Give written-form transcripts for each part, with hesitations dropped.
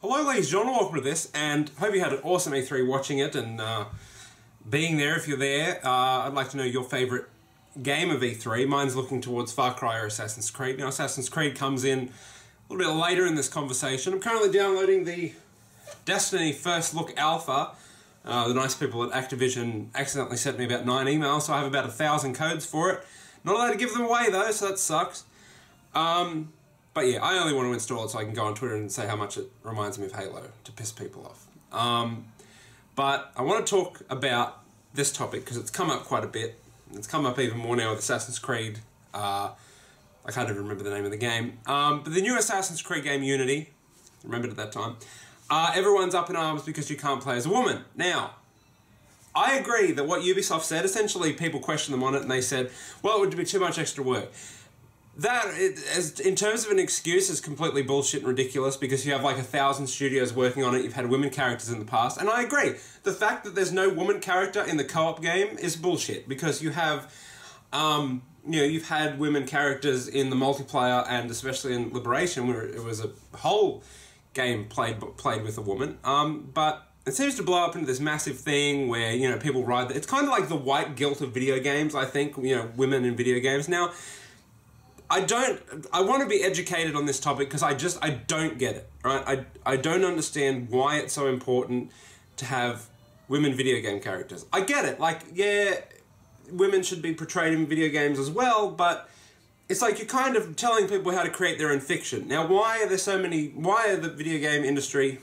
Hello ladies and gentlemen, welcome to this, and hope you had an awesome E3 watching it and being there if you're there. I'd like to know your favourite game of E3. Mine's looking towards Far Cry or Assassin's Creed. Now Assassin's Creed comes in a little bit later in this conversation. I'm currently downloading the Destiny First Look Alpha. The nice people at Activision accidentally sent me about 9 emails, so I have about 1,000 codes for it. Not allowed to give them away though, so that sucks. But yeah, I only want to install it so I can go on Twitter and say how much it reminds me of Halo, to piss people off. But I want to talk about this topic because it's come up quite a bit. It's come up even more now with Assassin's Creed. I can't even remember the name of the game. But the new Assassin's Creed game, Unity, remembered at that time, everyone's up in arms because you can't play as a woman. Now, I agree that what Ubisoft said, essentially people questioned them on it and they said, well, it would be too much extra work. That, in terms of an excuse, is completely bullshit and ridiculous because you have like 1,000 studios working on it, you've had women characters in the past, and I agree. The fact that there's no woman character in the co-op game is bullshit because you have, you've had women characters in the multiplayer and especially in Liberation where it was a whole game played with a woman, but it seems to blow up into this massive thing where, people ride... It's kind of like the white guilt of video games, I think, women in video games. Now, I want to be educated on this topic because I don't get it, right? I don't understand why it's so important to have women video game characters. I get it, like, yeah, women should be portrayed in video games as well, but it's like you're kind of telling people how to create their own fiction. Now, why are the video game industry,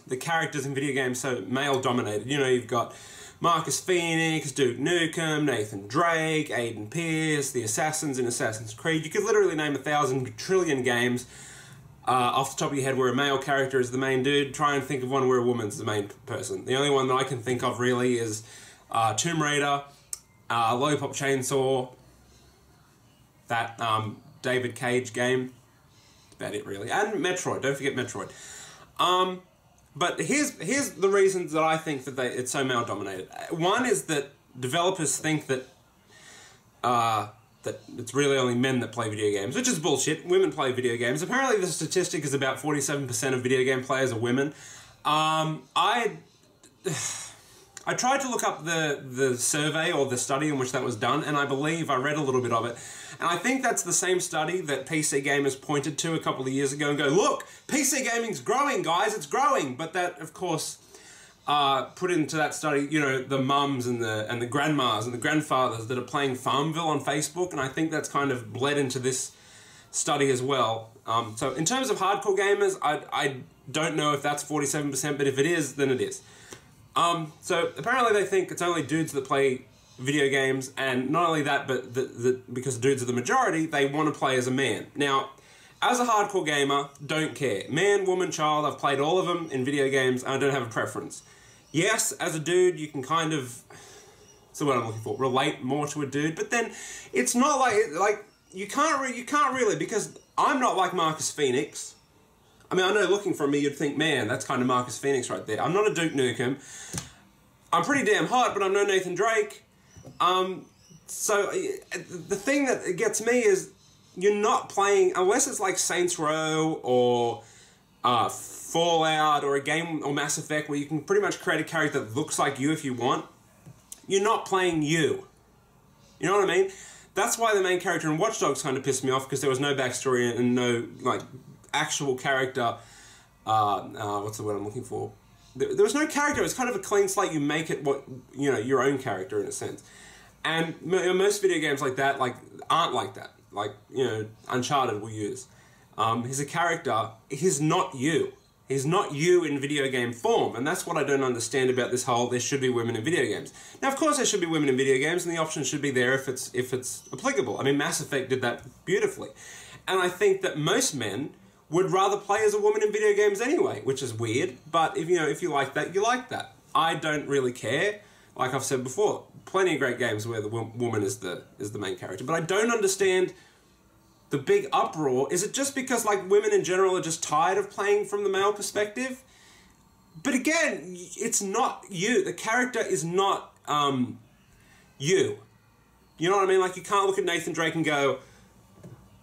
the characters in video games so male-dominated? You've got Marcus Phoenix, Duke Nukem, Nathan Drake, Aiden Pierce, the Assassins in Assassin's Creed. You could literally name 1,000 trillion games off the top of your head where a male character is the main dude. Try and think of one where a woman's the main person. The only one that I can think of really is Tomb Raider, Lollipop Chainsaw, that David Cage game. That's about it really. And Metroid, don't forget Metroid. But here's the reasons that I think that it's so male-dominated. One is that developers think that that it's really only men that play video games, which is bullshit. Women play video games. Apparently the statistic is about 47% of video game players are women. I tried to look up the survey or the study in which that was done, and I believe I read a little bit of it. And I think that's the same study that PC Gamers pointed to a couple of years ago and go, look, PC gaming's growing, guys, it's growing. But that, of course, put into that study, the mums and the grandmas and the grandfathers that are playing Farmville on Facebook, and I think that's kind of bled into this study as well. So in terms of hardcore gamers, I don't know if that's 47%, but if it is, then it is. So apparently they think it's only dudes that play video games, and not only that, but because dudes are the majority, they want to play as a man. Now, as a hardcore gamer, don't care. Man, woman, child, I've played all of them in video games, and I don't have a preference. Yes, as a dude, you can kind of, that's the word I'm looking for, relate more to a dude, but then it's not like you can't really, because I'm not like Marcus Phoenix. I mean, I know looking from me, you'd think, man, that's kind of Marcus Phoenix right there. I'm not a Duke Nukem. I'm pretty damn hot, but I'm no Nathan Drake. So the thing that gets me is you're not playing, unless it's like Saints Row or Fallout or a game or Mass Effect where you can pretty much create a character that looks like you if you want. You're not playing you. You know what I mean? That's why the main character in Watch Dogs kind of pissed me off, because there was no backstory and no like actual character. What's the word I'm looking for? There was no character. It's kind of a clean slate. You make it what your own character in a sense. And most video games like that aren't like that. Like Uncharted will use. He's a character. He's not you. He's not you in video game form, and that's what I don't understand about this whole there should be women in video games. Now, of course, there should be women in video games, and the option should be there if it's applicable. I mean, Mass Effect did that beautifully, and I think that most men would rather play as a woman in video games anyway, which is weird, but if you like that, you like that. I don't really care. Like I've said before, plenty of great games where the woman is the main character, but I don't understand the big uproar. Is it just because like women in general are just tired of playing from the male perspective? But again, it's not you. The character is not you. You know what I mean? Like you can't look at Nathan Drake and go,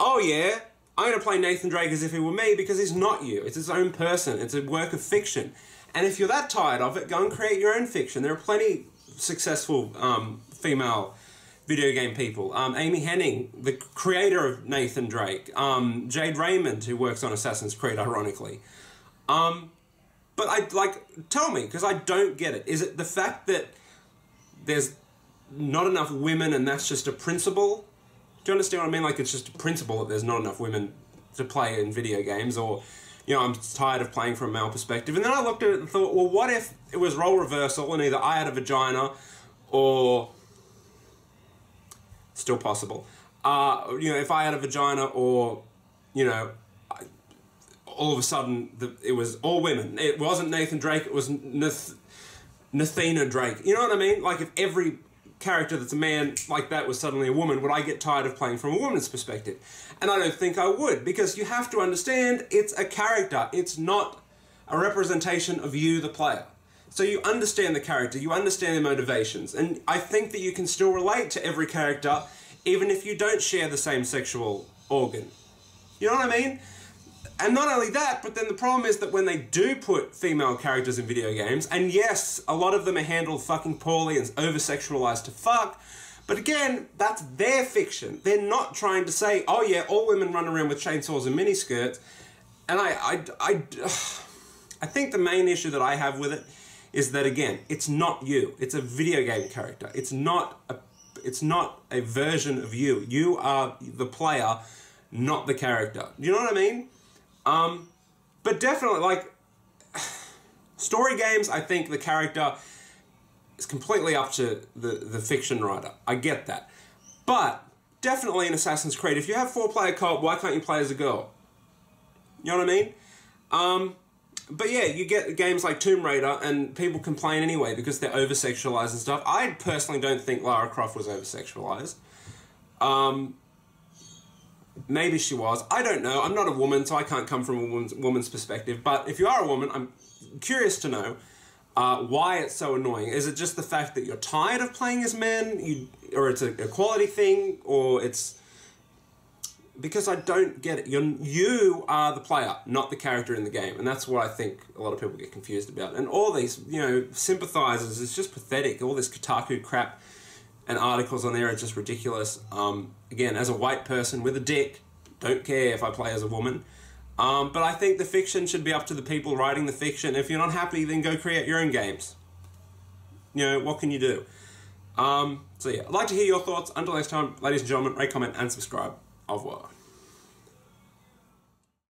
oh yeah, I'm going to play Nathan Drake as if he were me because he's not you. It's his own person. It's a work of fiction. And if you're that tired of it, go and create your own fiction. There are plenty successful female video game people. Amy Hennig, the creator of Nathan Drake. Jade Raymond, who works on Assassin's Creed, ironically. But tell me, because I don't get it. Is it the fact that there's not enough women and that's just a principle? Do you understand what I mean? Like, it's just a principle that there's not enough women to play in video games, or, you know, I'm tired of playing from a male perspective. And then I looked at it and thought, well, what if it was role reversal and either I had a vagina or... Still possible. You know, if I had a vagina or, you know, all of a sudden it was all women. It wasn't Nathan Drake, it was Nathina Drake. You know what I mean? Like, if every character that's a man like that was suddenly a woman, would I get tired of playing from a woman's perspective? And I don't think I would, because you have to understand it's a character. It's not a representation of you, the player. So you understand the character, you understand their motivations, and I think that you can still relate to every character even if you don't share the same sexual organ. You know what I mean? And not only that, but then the problem is that when they do put female characters in video games, and yes, a lot of them are handled fucking poorly and over-sexualized to fuck, but again, that's their fiction. They're not trying to say, oh yeah, all women run around with chainsaws and miniskirts. And I think the main issue that I have with it is that, again, it's not you. It's a video game character. It's not a version of you. You are the player, not the character. You know what I mean? But definitely, like, story games, I think the character is completely up to the fiction writer. I get that. But definitely in Assassin's Creed, if you have 4-player co-op, why can't you play as a girl? You know what I mean? But yeah, you get games like Tomb Raider, and people complain anyway because they're over-sexualized and stuff. I personally don't think Lara Croft was over-sexualized. Maybe she was. I don't know. I'm not a woman, so I can't come from a woman's perspective. But if you are a woman, I'm curious to know why it's so annoying. Is it just the fact that you're tired of playing as men, or it's a quality thing, or it's... Because I don't get it. You are the player, not the character in the game. And that's what I think a lot of people get confused about. And all these, you know, sympathizers, it's just pathetic. All this Kotaku crap and articles on there are just ridiculous. Again, as a white person with a dick, don't care if I play as a woman. But I think the fiction should be up to the people writing the fiction. If you're not happy, then go create your own games. You know, what can you do? So yeah, I'd like to hear your thoughts. Until next time, ladies and gentlemen, rate, comment, and subscribe. Au revoir.